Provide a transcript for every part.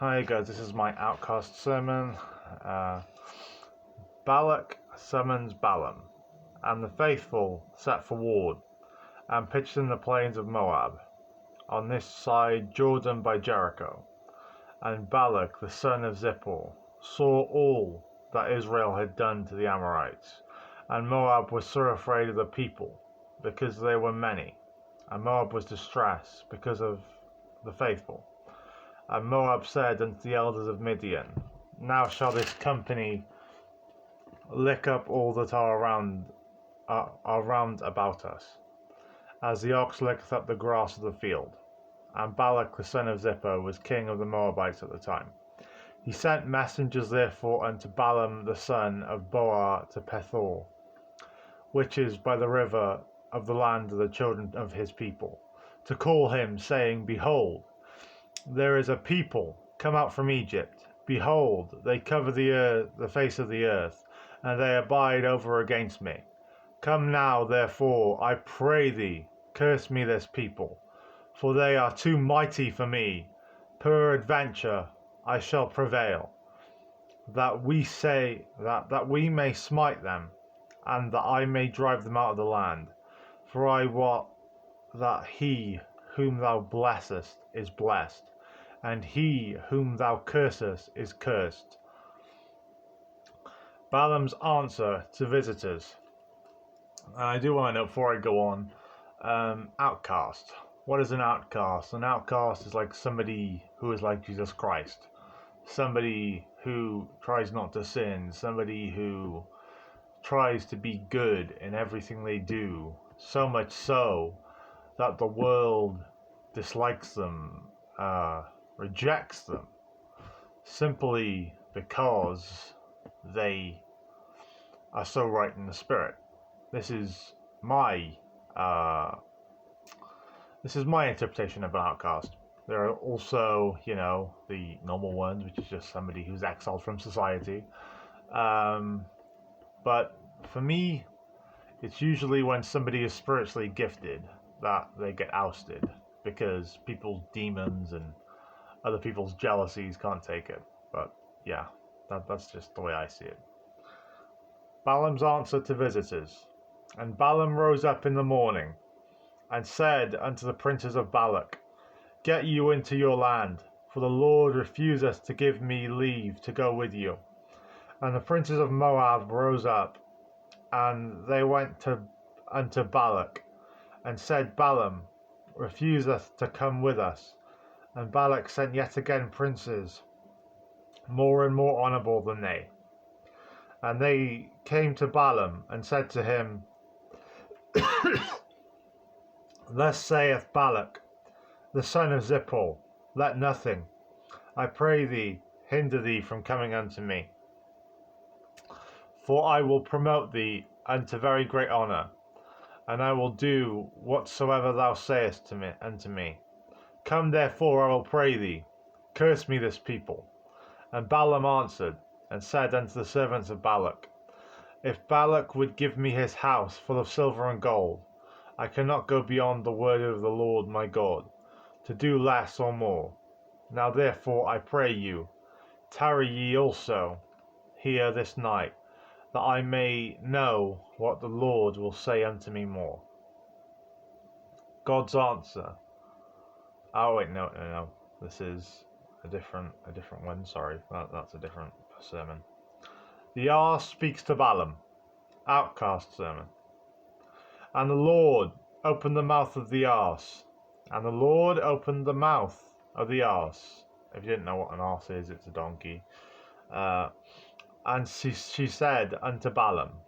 Hi guys, this is my Outcast sermon. Balak summons Balaam, and the faithful set forward, and pitched in the plains of Moab, on this side Jordan by Jericho. And Balak the son of Zippor saw all that Israel had done to the Amorites, and Moab was so afraid of the people, because they were many, and Moab was distressed because of the faithful. And Moab said unto the elders of Midian, Now shall this company lick up all that are round about us, as the ox licketh up the grass of the field. And Balak the son of Zippor was king of the Moabites at the time. He sent messengers therefore unto Balaam the son of Beor to Pethor, which is by the river of the land of the children of his people, to call him, saying, Behold, there is a people come out from Egypt. Behold, they cover the face of the earth, and they abide over against me. Come now, therefore, I pray thee, curse me this people, for they are too mighty for me. Peradventure I shall prevail, that we may smite them, and that I may drive them out of the land. For I wot that he whom thou blessest is blessed, and he whom thou cursest is cursed. Balaam's answer to visitors. I do want to know before I go on, outcast. What is an outcast? An outcast is like somebody who is like Jesus Christ. Somebody who tries not to sin. Somebody who tries to be good in everything they do. So much so that the world dislikes them, rejects them, simply because they are so right in the spirit. This is my interpretation of an outcast. There are also, the normal ones, which is just somebody who's exiled from society. But for me, it's usually when somebody is spiritually gifted that they get ousted, because people's demons and other people's jealousies can't take it. But yeah, that's just the way I see it. Balaam's answer to visitors. And Balaam rose up in the morning, and said unto the princes of Balak, Get you into your land, for the Lord refuseth to give me leave to go with you. And the princes of Moab rose up, and they went unto Balak, and said, Balaam refuseth to come with us. And Balak sent yet again princes, more and more honourable than they. And they came to Balaam, and said to him, Thus saith Balak, the son of Zippor, Let nothing, I pray thee, hinder thee from coming unto me. For I will promote thee unto very great honour, and I will do whatsoever thou sayest unto me. Come therefore, I will pray thee, curse me this people. And Balaam answered, and said unto the servants of Balak, If Balak would give me his house full of silver and gold, I cannot go beyond the word of the Lord my God, to do less or more. Now therefore I pray you, tarry ye also here this night, that I may know what the Lord will say unto me more. God's answer. Oh wait, no. This is a different one. Sorry, that's a different sermon. The arse speaks to Balaam. Outcast sermon. And the Lord opened the mouth of the arse. And the Lord opened the mouth of the arse. If you didn't know what an arse is, it's a donkey. And she said unto Balaam,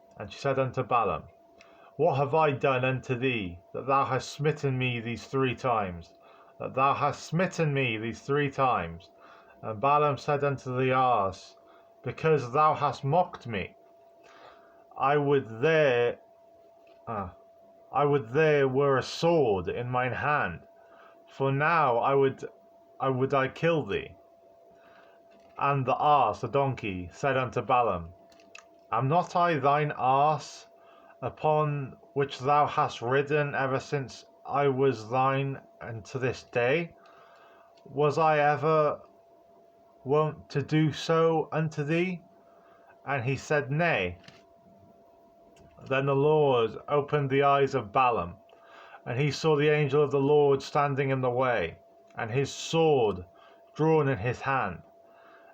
What have I done unto thee, that thou hast smitten me these 3 times? And Balaam said unto the arse, Because thou hast mocked me. I would there were a sword in mine hand, for now I would kill thee. And the arse, the donkey, said unto Balaam, Am not I thine arse, upon which thou hast ridden ever since I was thine unto this day? Was I ever wont to do so unto thee? And he said, Nay. Then the Lord opened the eyes of Balaam, and he saw the angel of the Lord standing in the way, and his sword drawn in his hand.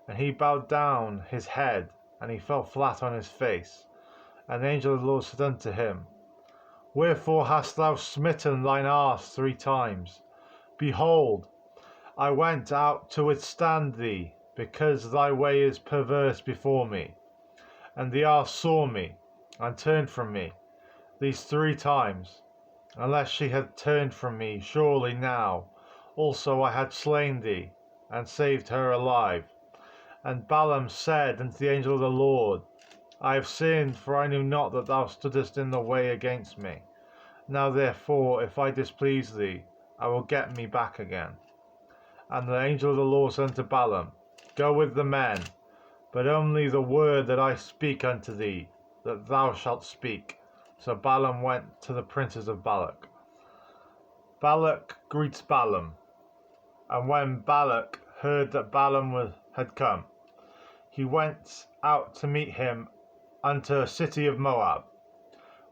And he bowed down his head, and he fell flat on his face. And the angel of the Lord said unto him, Wherefore hast thou smitten thine arse 3 times? Behold, I went out to withstand thee, because thy way is perverse before me. And the arse saw me, and turned from me, these 3 times. Unless she had turned from me, surely now also I had slain thee, and saved her alive. And Balaam said unto the angel of the Lord, I have sinned, for I knew not that thou stoodest in the way against me. Now therefore, if I displease thee, I will get me back again. And the angel of the Lord said unto Balaam, Go with the men, but only the word that I speak unto thee, that thou shalt speak. So Balaam went to the princes of Balak. Balak greets Balaam. And when Balak heard that Balaam had come, he went out to meet him unto a city of Moab,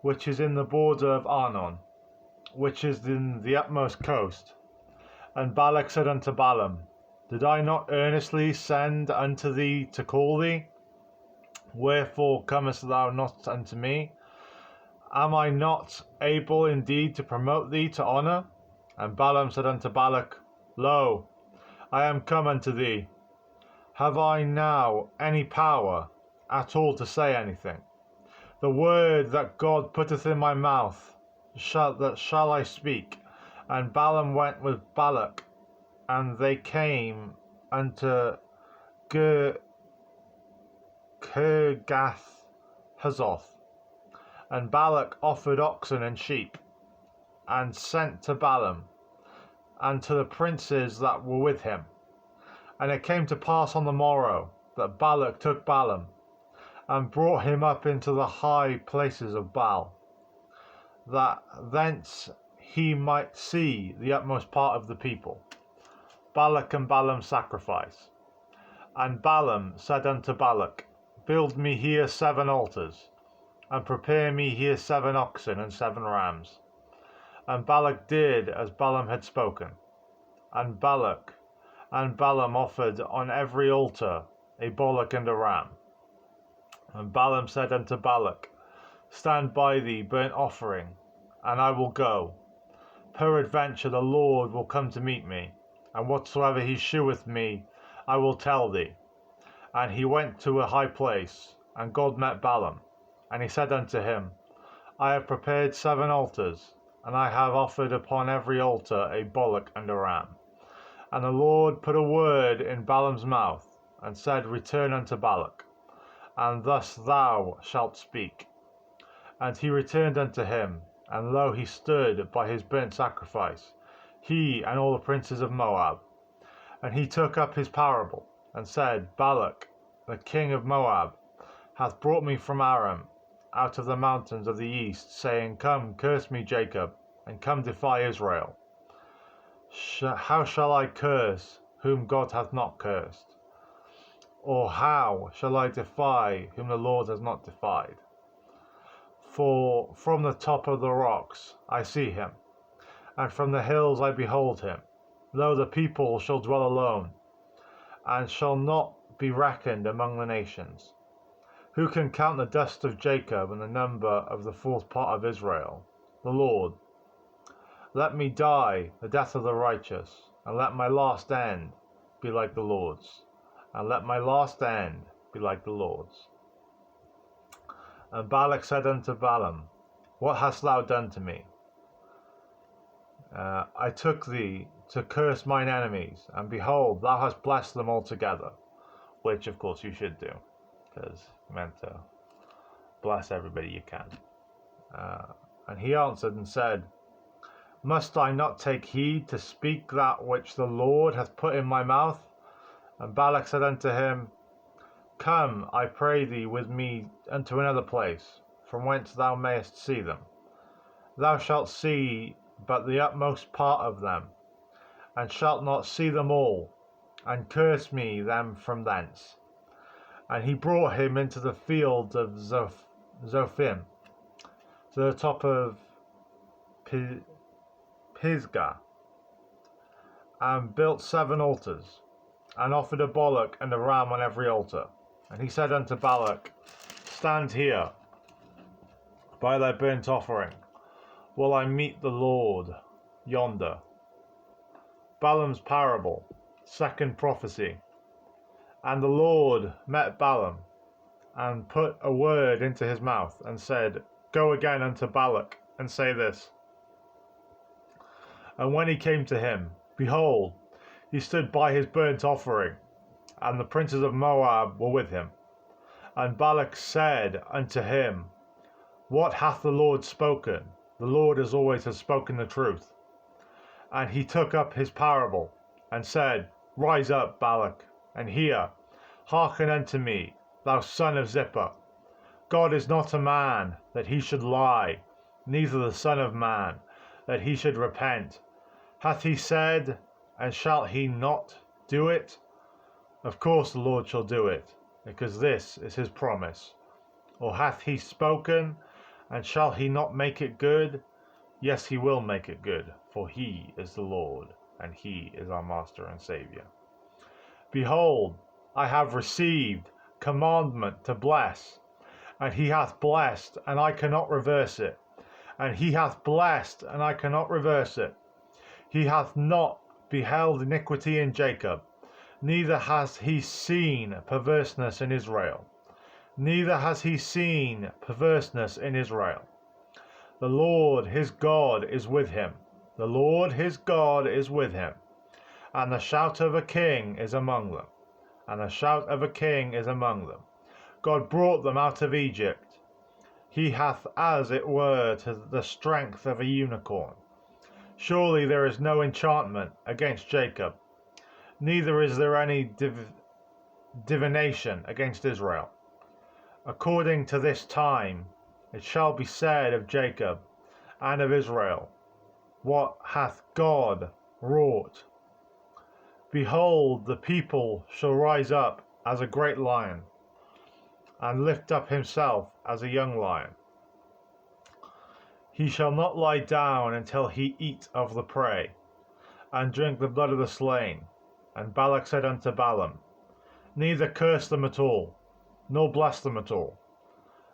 which is in the border of Arnon, which is in the utmost coast. And Balak said unto Balaam, Did I not earnestly send unto thee to call thee? Wherefore comest thou not unto me? Am I not able indeed to promote thee to honour? And Balaam said unto Balak, Lo, I am come unto thee. Have I now any power at all to say anything? The word that God putteth in my mouth, shall I speak. And Balaam went with Balak, and they came unto Kirgath-Huzoth. And Balak offered oxen and sheep, and sent to Balaam, and to the princes that were with him. And it came to pass on the morrow, that Balak took Balaam, and brought him up into the high places of Baal, that thence he might see the utmost part of the people. Balak and Balaam sacrifice. And Balaam said unto Balak, Build me here 7 altars, and prepare me here 7 oxen and 7 rams. And Balak did as Balaam had spoken. And Balak and Balaam offered on every altar a bullock and a ram. And Balaam said unto Balak, Stand by thee burnt offering, and I will go. Peradventure the Lord will come to meet me, and whatsoever he sheweth me, I will tell thee. And he went to a high place, and God met Balaam. And he said unto him, I have prepared 7 altars, and I have offered upon every altar a bullock and a ram. And the Lord put a word in Balaam's mouth, and said, Return unto Balak, and thus thou shalt speak. And he returned unto him, and lo, he stood by his burnt sacrifice, he and all the princes of Moab. And he took up his parable, and said, Balak, the king of Moab, hath brought me from Aram, out of the mountains of the east, saying, Come, curse me, Jacob, and come defy Israel. How shall I curse whom God hath not cursed? Or how shall I defy whom the Lord has not defied? For from the top of the rocks I see him, and from the hills I behold him. Lo, the people shall dwell alone, and shall not be reckoned among the nations. Who can count the dust of Jacob and the number of the 4th part of Israel? The Lord. Let me die the death of the righteous, and let my last end be like the Lord's. And let my last end be like the Lord's. And Balak said unto Balaam, What hast thou done to me? I took thee to curse mine enemies, and behold, thou hast blessed them altogether. Which, of course, you should do, because you're meant to bless everybody you can. And he answered and said, Must I not take heed to speak that which the Lord hath put in my mouth? And Balak said unto him, Come, I pray thee, with me unto another place, from whence thou mayest see them. Thou shalt see but the utmost part of them, and shalt not see them all. and curse me them from thence. And he brought him into the field of Zophim, to the top of Pisgah, and built 7 altars, and offered a bullock and a ram on every altar. And he said unto Balak, Stand here by thy burnt offering, while I meet the Lord yonder. Balaam's parable, second prophecy. And the Lord met Balaam, and put a word into his mouth, and said, Go again unto Balak, and say this. And when he came to him, behold, he stood by his burnt offering, and the princes of Moab were with him. And Balak said unto him, What hath the Lord spoken? The Lord as always has spoken the truth. And he took up his parable, and said, Rise up, Balak, and hear. Hearken unto me, thou son of Zippor. God is not a man, that he should lie, neither the Son of Man, that he should repent. Hath he said, and shall he not do it? Of course the Lord shall do it, because this is his promise. Or hath he spoken, and shall he not make it good? Yes, he will make it good, for he is the Lord, and he is our Master and Saviour. Behold, I have received commandment to bless, and he hath blessed, and I cannot reverse it. And he hath blessed, and I cannot reverse it. He hath not beheld iniquity in Jacob, neither has he seen perverseness in Israel. Neither has he seen perverseness in Israel. The Lord his God is with him. The Lord his God is with him. And the shout of a king is among them. And the shout of a king is among them. God brought them out of Egypt. He hath as it were to the strength of a unicorn. Surely there is no enchantment against Jacob, neither is there any divination against Israel. According to this time it shall be said of Jacob and of Israel, What hath God wrought? Behold, the people shall rise up as a great lion, and lift up himself as a young lion. He shall not lie down until he eat of the prey, and drink the blood of the slain. And Balak said unto Balaam, Neither curse them at all, nor bless them at all.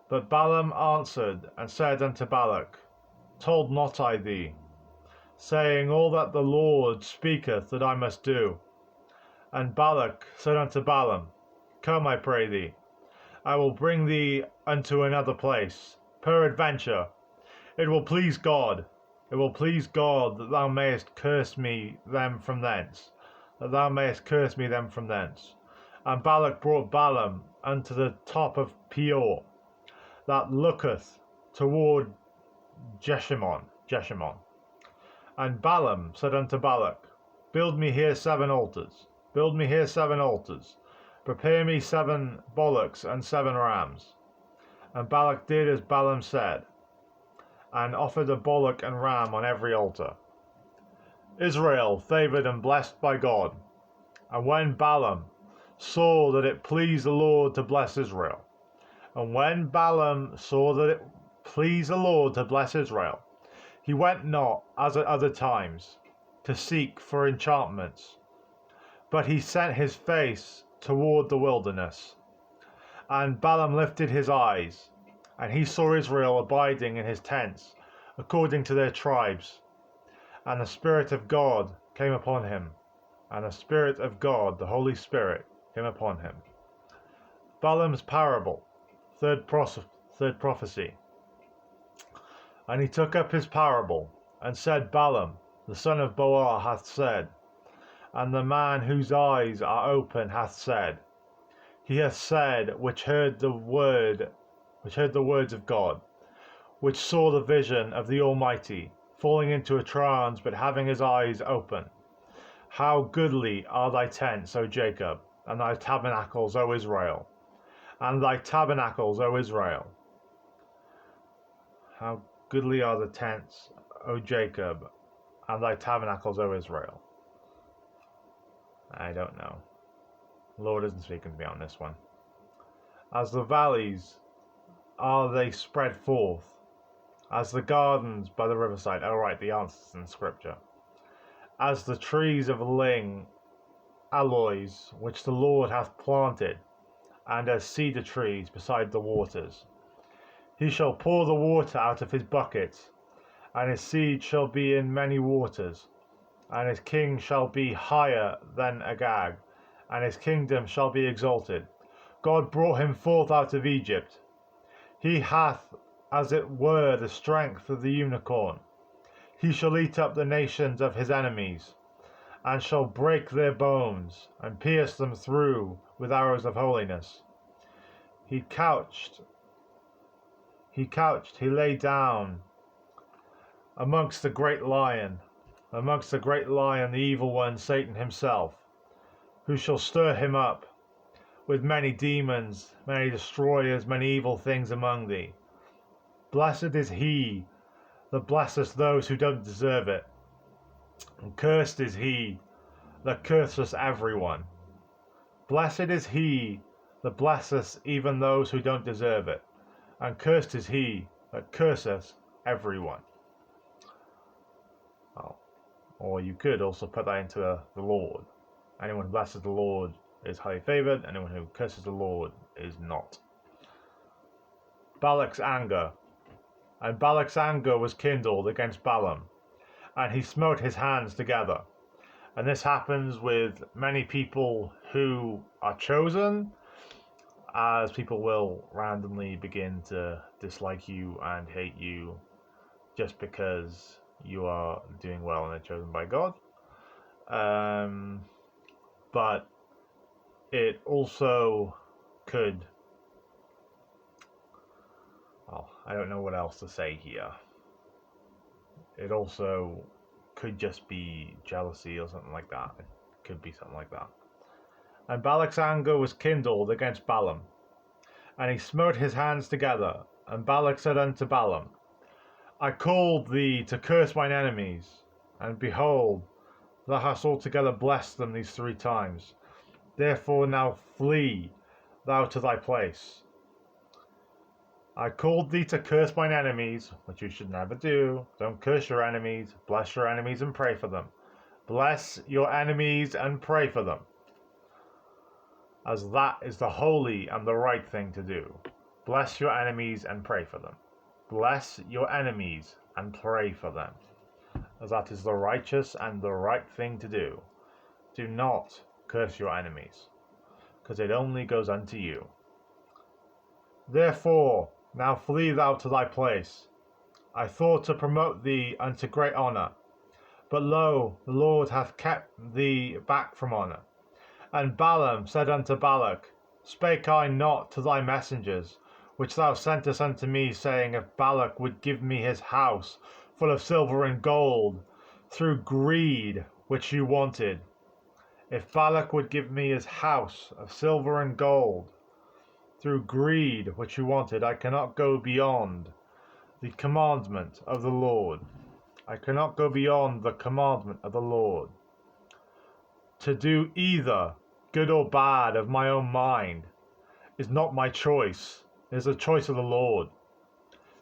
But Balaam answered and said unto Balak, Told not I thee, saying, All that the Lord speaketh that I must do? And Balak said unto Balaam, Come, I pray thee, I will bring thee unto another place. Peradventure, it will please God that thou mayest curse me them from thence, And Balak brought Balaam unto the top of Peor, that looketh toward Jeshimon. And Balaam said unto Balak, Build me here 7 altars, prepare me 7 bullocks and 7 rams. And Balak did as Balaam said, and offered a bullock and ram on every altar. Israel favoured and blessed by God. And when Balaam saw that it pleased the Lord to bless Israel, he went not, as at other times, to seek for enchantments, but he sent his face toward the wilderness. And Balaam lifted his eyes, and he saw Israel abiding in his tents, according to their tribes. And the Spirit of God came upon him, and the Spirit of God, the Holy Spirit, came upon him. Balaam's parable, third prophecy. And he took up his parable, and said, Balaam, the son of Beor, hath said, and the man whose eyes are open hath said. He hath said, which heard the words of God, which saw the vision of the Almighty, falling into a trance, but having his eyes open. How goodly are thy tents, O Jacob, and thy tabernacles, O Israel. How goodly are the tents, O Jacob, and thy tabernacles, O Israel. I don't know. The Lord isn't speaking to me on this one. As the valleys are they spread forth, as the gardens by the riverside. Oh right, the answers in scripture. As the trees of ling aloes, which the Lord hath planted, and as cedar trees beside the waters. He shall pour the water out of his bucket, and his seed shall be in many waters, and his king shall be higher than Agag, and his kingdom shall be exalted. God brought him forth out of Egypt. He hath, as it were, the strength of the unicorn. He shall eat up the nations of his enemies, and shall break their bones, and pierce them through with arrows of holiness. He lay down amongst the great lion, the evil one, Satan himself, who shall stir him up with many demons, many destroyers, many evil things among thee. Blessed is he that blesseth those who don't deserve it, and cursed is he that curseth everyone. Blessed is he that blesseth even those who don't deserve it, and cursed is he that curseth everyone. Oh. Or you could also put that into the Lord. Anyone who blesses the Lord is highly favoured, anyone who curses the Lord is not. Balak's anger. And Balak's anger was kindled against Balaam, and he smote his hands together. And this happens with many people who are chosen, as people will randomly begin to dislike you and hate you just because you are doing well and are chosen by God. But it also could, well, I don't know what else to say here. It also could just be jealousy or something like that. It could be something like that. And Balak's anger was kindled against Balaam, and he smote his hands together. And Balak said unto Balaam, I called thee to curse mine enemies, and behold, thou hast altogether blessed them these 3 times. Therefore now flee thou to thy place. I called thee to curse mine enemies, which you should never do. Don't curse your enemies. Bless your enemies and pray for them. Bless your enemies and pray for them, as that is the holy and the right thing to do. Bless your enemies and pray for them. Bless your enemies and pray for them, as that is the righteous and the right thing to do. Do not curse your enemies, because it only goes unto you. Therefore now flee thou to thy place. I thought to promote thee unto great honour, but lo, the Lord hath kept thee back from honour. And Balaam said unto Balak, Spake I not to thy messengers, which thou sentest unto me, saying, If Balak would give me his house full of silver and gold, through greed which you wanted. If Balak would give me his house of silver and gold, through greed which you wanted, I cannot go beyond the commandment of the Lord. I cannot go beyond the commandment of the Lord. To do either good or bad of my own mind is not my choice. It is the choice of the Lord.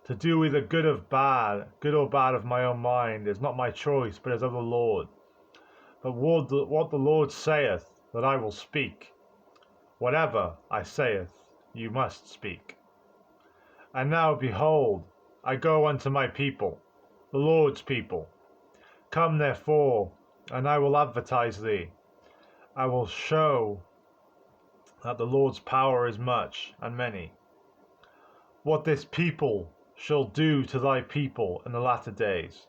To do either good or bad of my own mind is not my choice, but is of the Lord. But what the Lord saith, that I will speak. Whatever I saith, you must speak. And now, behold, I go unto my people, the Lord's people. Come therefore, and I will advertise thee. I will show that the Lord's power is much and many. What this people shall do to thy people in the latter days.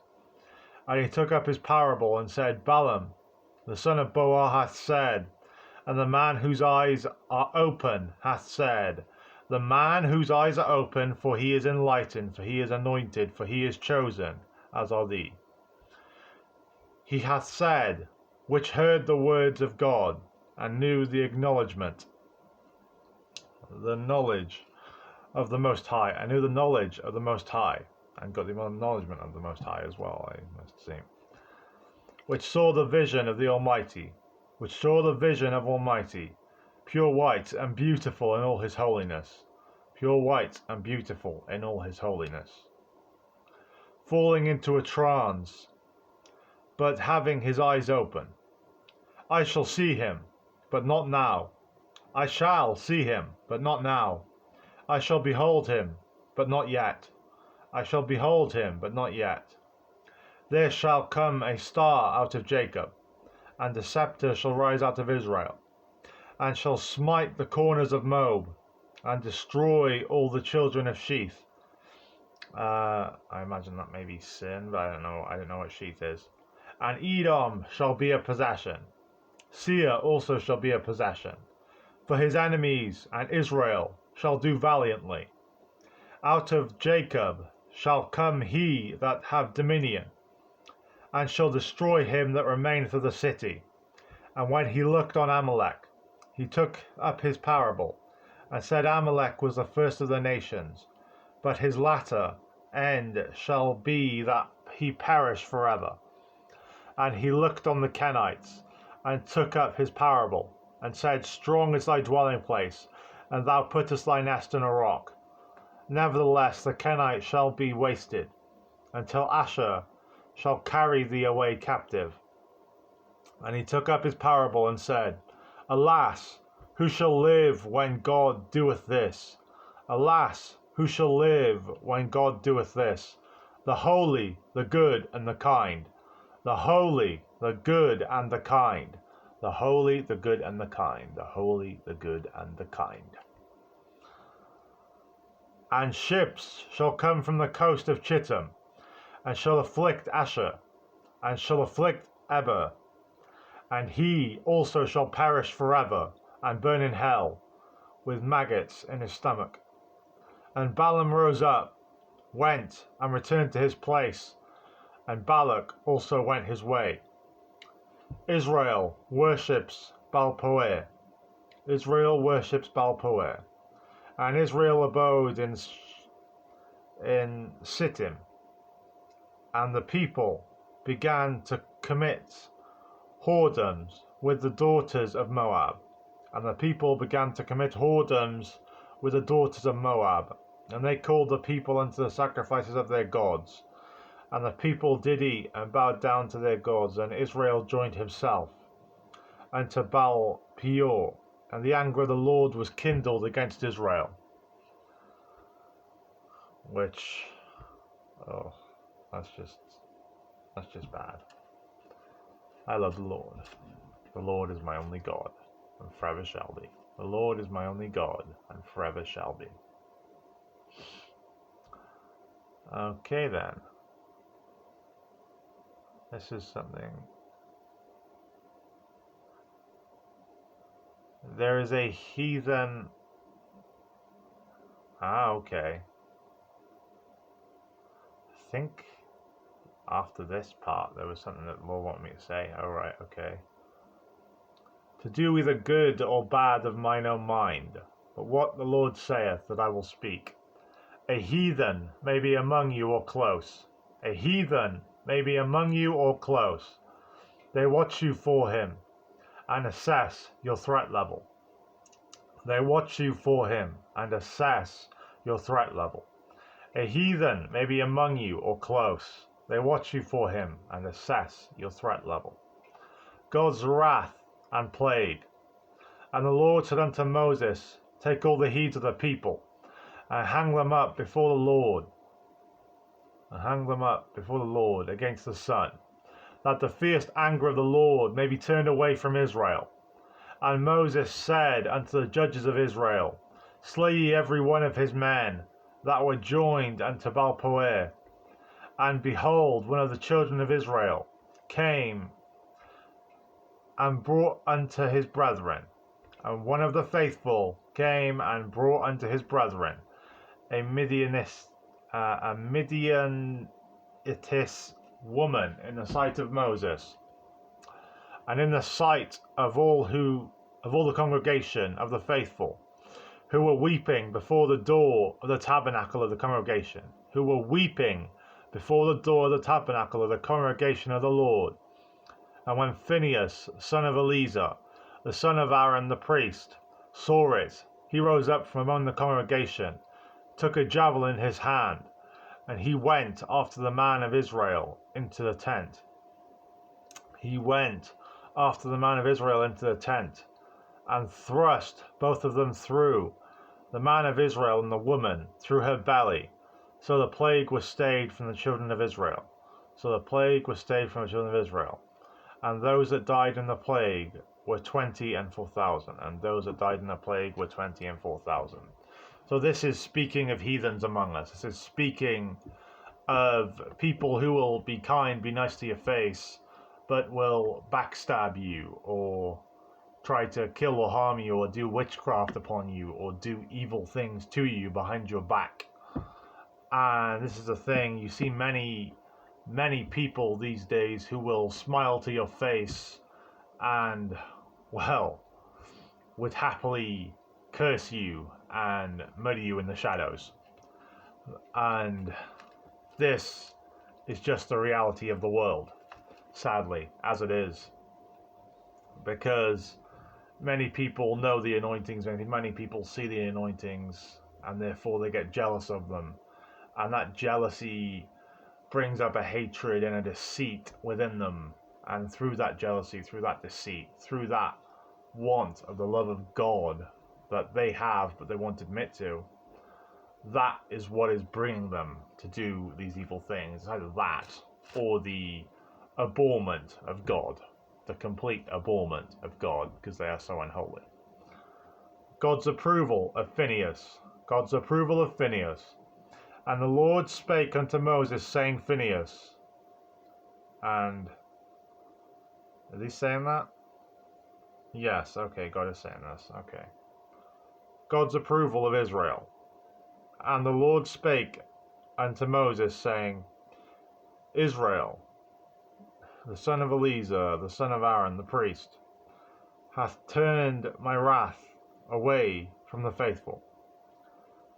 And he took up his parable and said, Balaam, the son of Beor, hath said, and the man whose eyes are open hath said, the man whose eyes are open, for he is enlightened, for he is anointed, for he is chosen, as are thee. He hath said, which heard the words of God, and knew the acknowledgement, the knowledge of the Most High. I knew the knowledge of the Most High, and got the acknowledgement of the Most High as well, I must say. Which saw the vision of the Almighty, which saw the vision of Almighty, pure white and beautiful in all his holiness, pure white and beautiful in all his holiness, falling into a trance, but having his eyes open. I shall see him, but not now. I shall see him, but not now. I shall behold him, but not yet. I shall behold him, but not yet. There shall come a star out of Jacob, and a scepter shall rise out of Israel, and shall smite the corners of Moab, and destroy all the children of Sheath. I imagine that may be Sin, but I don't know what Sheath is. And Edom shall be a possession. Seir also shall be a possession. For his enemies and Israel shall do valiantly. Out of Jacob shall come he that have dominion, and shall destroy him that remaineth of the city. And when he looked on Amalek, he took up his parable, and said Amalek was the first of the nations, but his latter end shall be that he perish forever. And he looked on the Kenites, and took up his parable, and said, Strong is thy dwelling place, and thou puttest thy nest in a rock. Nevertheless the Kenites shall be wasted, until Asher shall carry thee away captive. And he took up his parable, and said, Alas, who shall live when God doeth this? Alas, who shall live when God doeth this? The holy, the good, and the kind. The holy, the good, and the kind. The holy, the good, and the kind. The holy, the good, and the kind. And ships shall come from the coast of Chittim, and shall afflict Asher, and shall afflict Eber. And he also shall perish forever, and burn in hell, with maggots in his stomach. And Balaam rose up, went, and returned to his place, and Balak also went his way. Israel worships Baal-peor. Israel worships Baal-peor. And Israel abode in Sittim. And the people began to commit whoredoms with the daughters of Moab. And the people began to commit whoredoms with the daughters of Moab. And they called the people unto the sacrifices of their gods. And the people did eat and bowed down to their gods, and Israel joined himself unto Baal-peor, and the anger of the Lord was kindled against Israel. Which, that's just bad. I love the Lord. The Lord is my only God, and forever shall be. The Lord is my only God, and forever shall be. Okay then. This is something. There is a heathen. Okay. I think after this part there was something that the Lord wanted me to say. Alright, okay. To do either good or bad of mine own mind, but what the Lord saith that I will speak. A heathen may be among you or close. A heathen may be among you or close. They watch you for him and assess your threat level. They watch you for him and assess your threat level. A heathen may be among you or close. They watch you for him and assess your threat level. God's wrath and plague. And the Lord said unto Moses, Take all the heads of the people, and hang them up before the Lord. And hang them up before the Lord against the sun, that the fierce anger of the Lord may be turned away from Israel. And Moses said unto the judges of Israel, Slay ye every one of his men that were joined unto Baal-peor. And behold, one of the children of Israel came and brought unto his brethren. And one of the faithful came and brought unto his brethren a Midianitess woman in the sight of Moses, and in the sight of all the congregation of the faithful, who were weeping before the door of the tabernacle of the congregation, before the door of the tabernacle of the congregation of the Lord. And when Phinehas, son of Eleazar, the son of Aaron the priest, saw it, he rose up from among the congregation, took a javelin in his hand, and he went after the man of Israel into the tent. He went after the man of Israel into the tent, and thrust both of them through, the man of Israel and the woman, through her belly. So the plague was stayed from the children of Israel. So the plague was stayed from the children of Israel. And those that died in the plague were 20 and 4,000. And those that died in the plague were 20 and 4,000. So this is speaking of heathens among us. This is speaking of people who will be kind, be nice to your face, but will backstab you or try to kill or harm you or do witchcraft upon you or do evil things to you behind your back. And this is the thing, you see many people these days who will smile to your face and, well, would happily curse you and murder you in the shadows. And this is just the reality of the world, sadly, as it is. Because many people know the anointings, many people see the anointings, and therefore they get jealous of them. And that jealousy brings up a hatred and a deceit within them. And through that jealousy, through that deceit, through that want of the love of God that they have but they won't admit to, that is what is bringing them to do these evil things. It's either that or the abhorrement of God, the complete abhorrement of God, because they are so unholy. God's approval of Phinehas. God's approval of Phinehas. And the Lord spake unto Moses, saying, Phinehas. And is he saying that? Yes, okay, God is saying this. Okay. God's approval of Israel. And the Lord spake unto Moses, saying, Israel, the son of Eleazar, the son of Aaron, the priest, hath turned my wrath away from the faithful,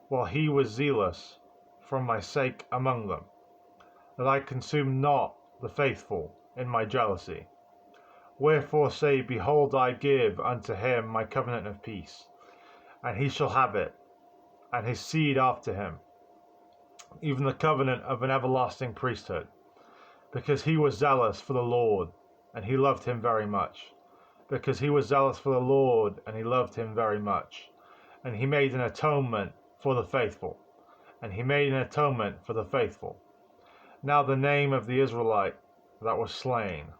while he was zealous from my sake among them, that I consume not the faithful in my jealousy. Wherefore say, Behold, I give unto him my covenant of peace, and he shall have it, and his seed after him, even the covenant of an everlasting priesthood, because he was zealous for the Lord, and he loved him very much. Because he was zealous for the Lord, and he loved him very much. And he made an atonement for the faithful. And he made an atonement for the faithful. Now the name of the Israelite that was slain,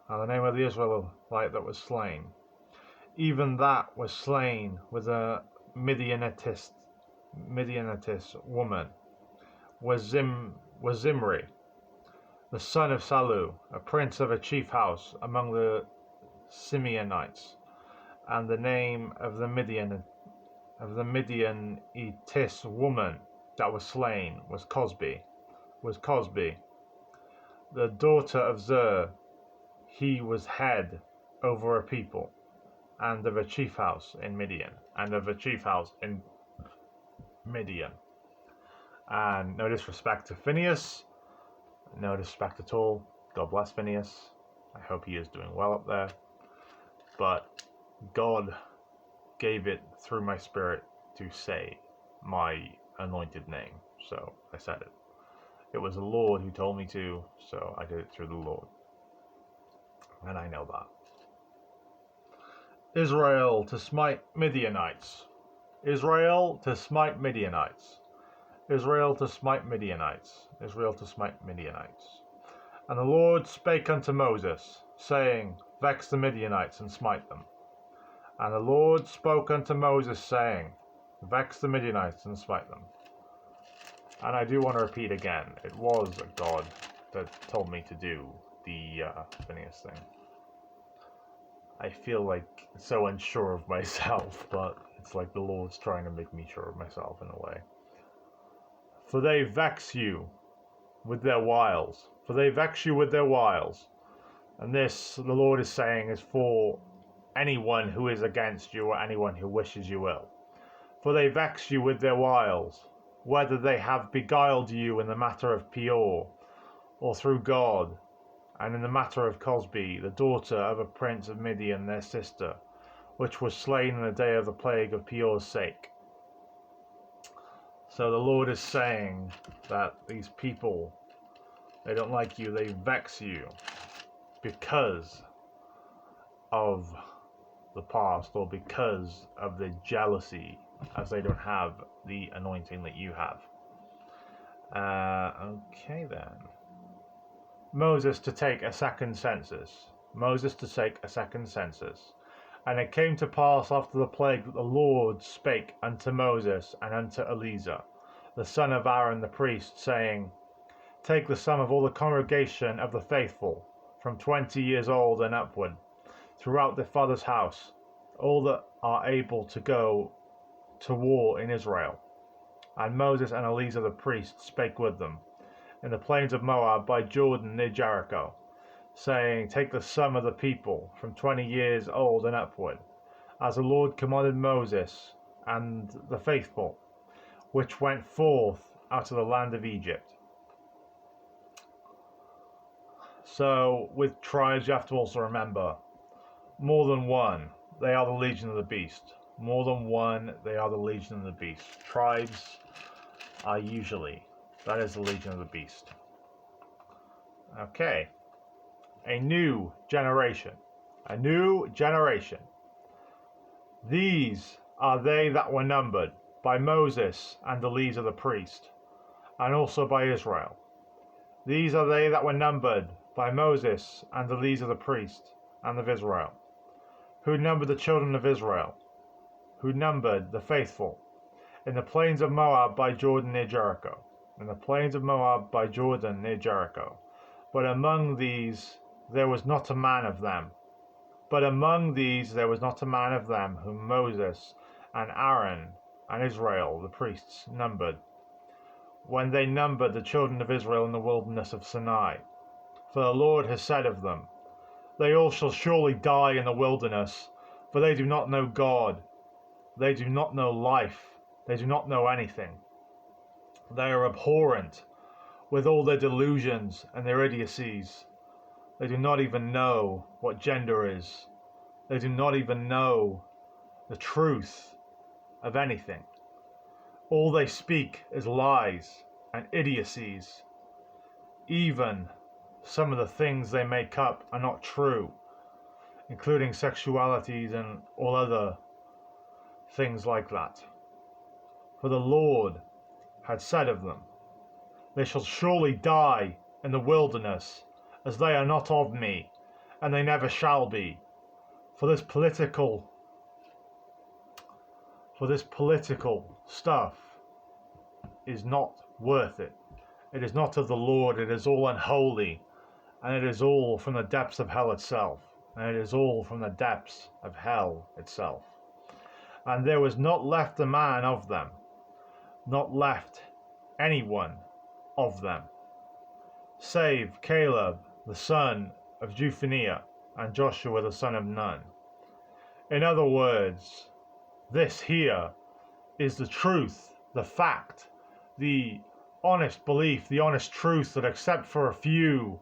even that was slain with a Midianitess woman, was Zimri, the son of Salu, a prince of a chief house among the Simeonites. And the name of the Midianitess woman that was slain was Cosbi, the daughter of Zer. He was head over a people, and of a chief house in Midian, And no disrespect to Phinehas, no disrespect at all. God bless Phinehas. I hope he is doing well up there. But God gave it through my spirit to say my anointed name, so I said it. It was the Lord who told me to, so I did it through the Lord. And I know that. Israel to smite Midianites. Israel to smite Midianites. Israel to smite Midianites. Israel to smite Midianites. And the Lord spake unto Moses, saying, Vex the Midianites and smite them. And the Lord spoke unto Moses, saying, Vex the Midianites and smite them. And I do want to repeat again, it was God that told me to do the Phinehas thing. I feel like so unsure of myself, but it's like the Lord's trying to make me sure of myself in a way. For they vex you with their wiles. And this, the Lord is saying, is for anyone who is against you or anyone who wishes you ill. For they vex you with their wiles, whether they have beguiled you in the matter of Peor, or through God, and in the matter of Cosbi, the daughter of a prince of Midian, their sister, which was slain in the day of the plague of Peor's sake. So the Lord is saying that these people, they don't like you, they vex you because of the past, or because of the jealousy, as they don't have the anointing that you have. Okay then. Moses to take a second census. Moses to take a second census. And it came to pass after the plague that the Lord spake unto Moses and unto Eleazar, the son of Aaron the priest, saying, Take the sum of all the congregation of the faithful, from 20 years old and upward, throughout their father's house, all that are able to go to war in Israel. And Moses and Eleazar the priest spake with them in the plains of Moab by Jordan near Jericho, saying, Take the sum of the people from 20 years old and upward, as the Lord commanded Moses and the faithful, which went forth out of the land of Egypt. So with tribes, you have to also remember, more than one, they are the legion of the beast. More than one, they are the legion of the beast. Tribes are usually, that is the legion of the beast. Okay. A new generation. A new generation. These are they that were numbered by Moses and Eleazar the priest, and also by Israel. These are they that were numbered by Moses and Eleazar the priest, and of Israel. Who numbered the children of Israel? Who numbered the faithful? In the plains of Moab by Jordan near Jericho. In the plains of Moab by Jordan near Jericho. But among these there was not a man of them. But among these there was not a man of them whom Moses and Aaron and Israel the priests numbered, when they numbered the children of Israel in the wilderness of Sinai. For the Lord has said of them, They all shall surely die in the wilderness, for they do not know God. They do not know life. They do not know anything. They are abhorrent with all their delusions and their idiocies. They do not even know what gender is. They do not even know the truth of anything. All they speak is lies and idiocies. Even some of the things they make up are not true, including sexualities and all other things like that. For the Lord had said of them, They shall surely die in the wilderness, as they are not of me, and they never shall be. For this political stuff is not worth it. It is not of the Lord, it is all unholy, and it is all from the depths of hell itself, and it is all from the depths of hell itself. And there was not left a man of them, not left anyone of them, save Caleb the son of Jephunneh and Joshua the son of Nun. In other words, this here is the truth, the fact, the honest belief, the honest truth that except for a few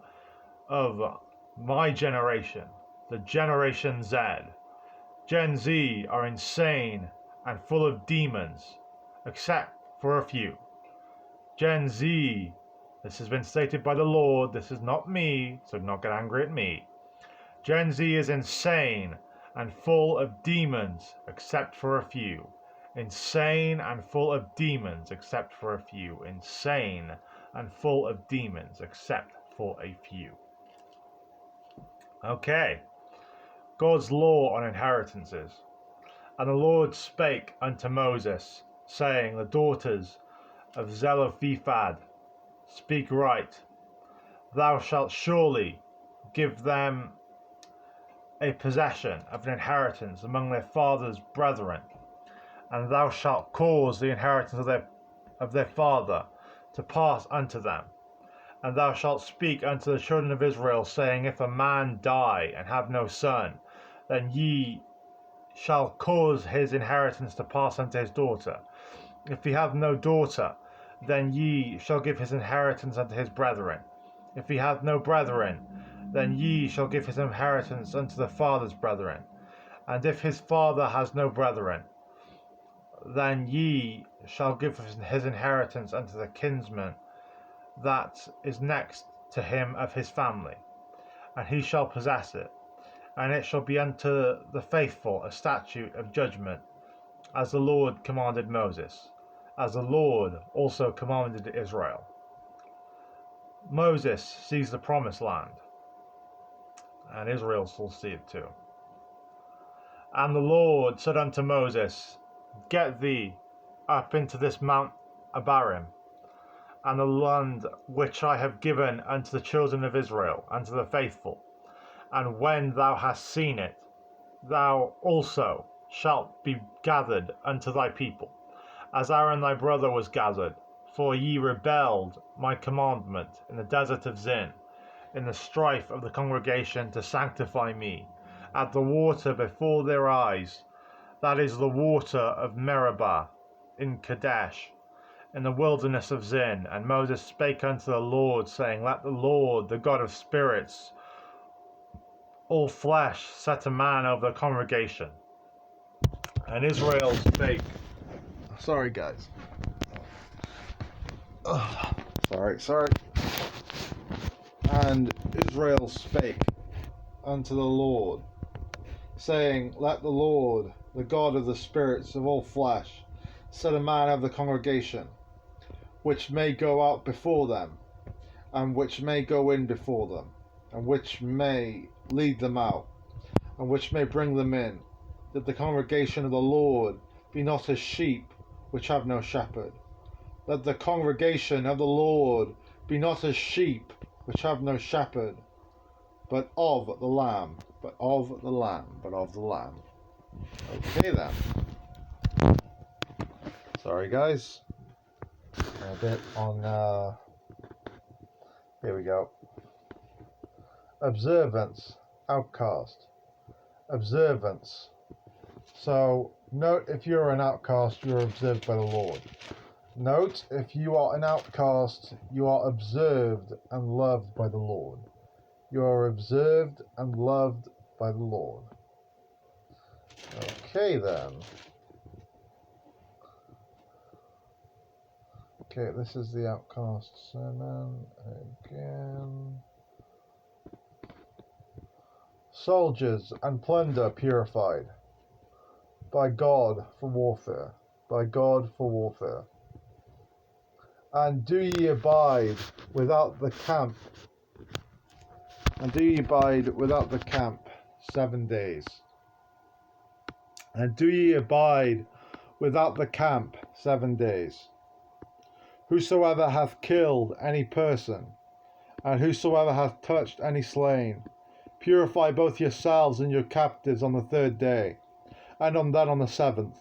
of my generation, the Generation Z, Gen Z are insane and full of demons, except for a few. Gen Z, this has been stated by the Lord, this is not me, so do not get angry at me. Gen Z is insane and full of demons, except for a few. Insane and full of demons, except for a few. Insane and full of demons, except for a few. Okay. God's law on inheritances. And the Lord spake unto Moses, saying, The daughters of Zelophehad speak right. Thou shalt surely give them a possession of an inheritance among their father's brethren, and thou shalt cause the inheritance of their father to pass unto them. And thou shalt speak unto the children of Israel, saying, If a man die and have no son, then ye shall cause his inheritance to pass unto his daughter. If he have no daughter, then ye shall give his inheritance unto his brethren. If he have no brethren, then ye shall give his inheritance unto the father's brethren. And if his father has no brethren, then ye shall give his inheritance unto the kinsman that is next to him of his family, and he shall possess it. And it shall be unto the faithful a statute of judgment, as the Lord commanded Moses, as the Lord also commanded Israel. Moses sees the promised land, and Israel shall see it too. And the Lord said unto Moses, Get thee up into this Mount Abarim, and the land which I have given unto the children of Israel, unto the faithful. And when thou hast seen it, thou also shalt be gathered unto thy people, as Aaron thy brother was gathered, for ye rebelled my commandment in the desert of Zin, in the strife of the congregation to sanctify me, at the water before their eyes, that is the water of Meribah in Kadesh, in the wilderness of Zin. And Moses spake unto the Lord, saying, Let the Lord, the God of spirits, all flesh, set a man over the congregation. And Israel spake. Sorry, guys. Sorry. And Israel spake unto the Lord, saying, Let the Lord, the God of the spirits of all flesh, set a man over the congregation, which may go out before them, and which may go in before them, and which may lead them out, and which may bring them in, that the congregation of the Lord be not as sheep which have no shepherd. That the congregation of the Lord be not as sheep which have no shepherd, but of the Lamb, but of the Lamb, but of the Lamb. Okay then. Sorry guys. A bit on, here we go. Observance, outcast. Observance. So, note if you're an outcast, you're observed by the Lord. Note if you are an outcast, you are observed and loved by the Lord. You are observed and loved by the Lord. Okay then. Okay, this is the outcast sermon again. Soldiers and plunder purified by God for warfare, by God for warfare. And do ye abide without the camp, and do ye abide without the camp 7 days. And do ye abide without the camp 7 days. Whosoever hath killed any person, and whosoever hath touched any slain, purify both yourselves and your captives on the 3rd day, and on the 7th.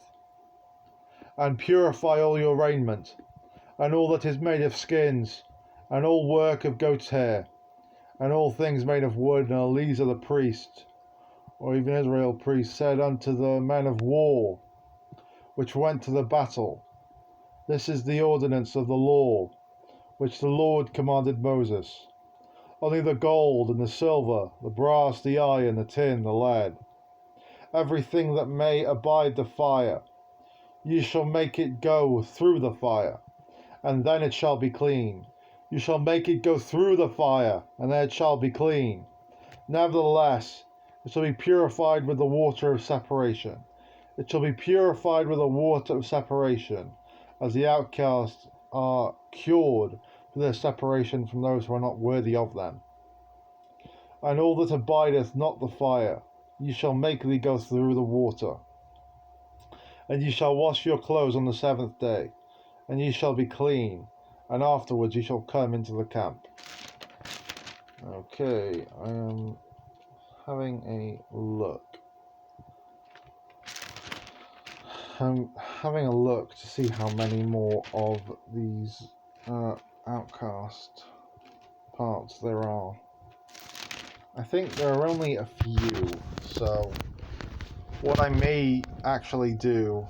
And purify all your raiment, and all that is made of skins, and all work of goat's hair, and all things made of wood. And Eleazar the priest, or even Israel priest, said unto the men of war, which went to the battle, This is the ordinance of the law, which the Lord commanded Moses. Only the gold and the silver, the brass, the iron, the tin, the lead, everything that may abide the fire, ye shall make it go through the fire, and then it shall be clean. You shall make it go through the fire, and then it shall be clean. Nevertheless, it shall be purified with the water of separation. It shall be purified with the water of separation, as the outcasts are cured for their separation from those who are not worthy of them. And all that abideth not the fire, ye shall make thee go through the water. And ye shall wash your clothes on the 7th day, and ye shall be clean, and afterwards ye shall come into the camp. Okay, I am having a look. I'm having a look to see how many more of these outcast parts there are. I think there are only a few, so what I may actually do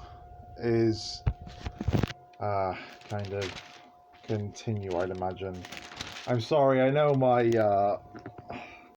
is kind of continue, I'd imagine. I'm sorry, I know my